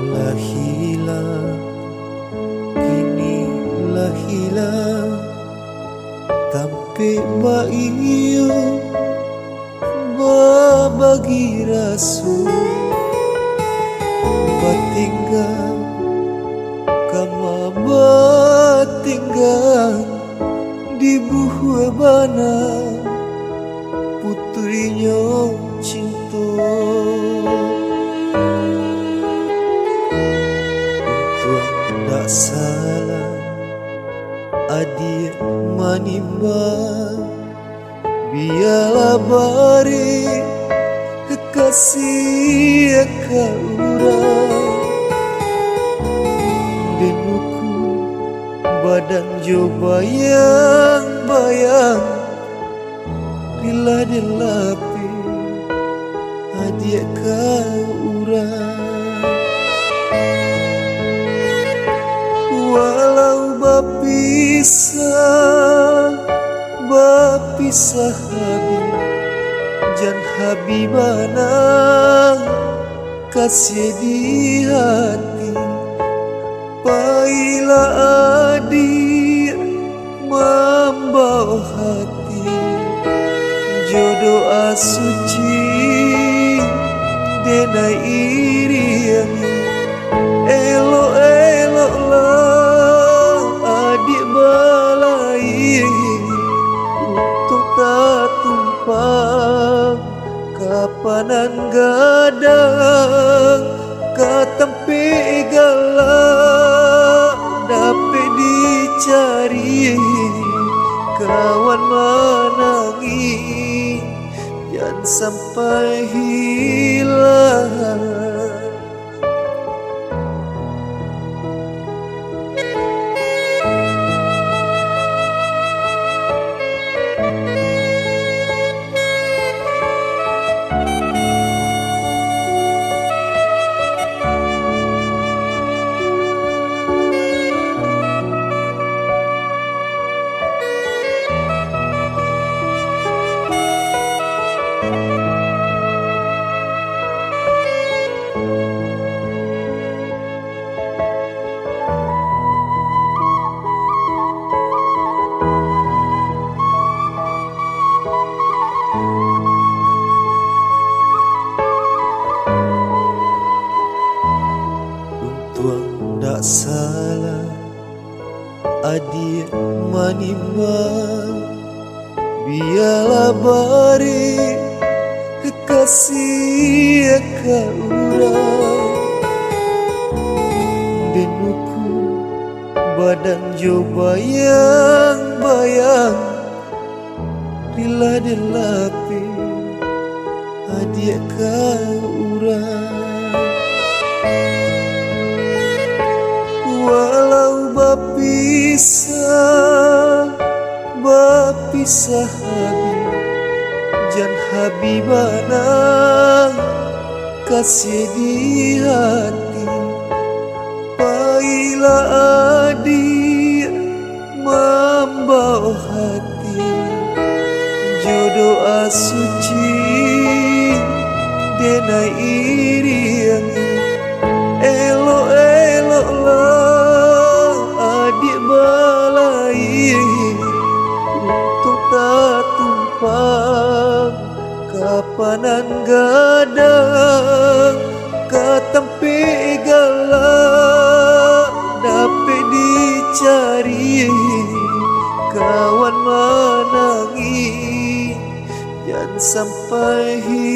Lahilah, kini lahilah, tampe maiyo babagi rasul batinggal kama batinggal di buah bana putrinya cinta. Tak salah adik manimbang, biarlah bari kekasih kaurang denuku badan jo bayang-bayang lila delapi adik kaurang. Walau bapisah habib jan habibana kasih di hati paila adik membawa hati jodoh asuci denai iriangi elok-elok lah adik balai untuk tak tumpang kapanan gadang katempe galak dapat dicari kawan menangi jangan sampai hilang. Tuang tak salah adik manimbang, biarlah bari kekasih kaurang denuku badan jo bayang-bayang lila delapi adik kaurang. Walau bapisah habib jan habibana kasih di hati paila adik membawa hati jodoh asuci denai iriangi elok-elok lah adik balai untuk tak tumpang kapanan gadang katempe galak dapat dicari kawan menangi jangan sampai hilang.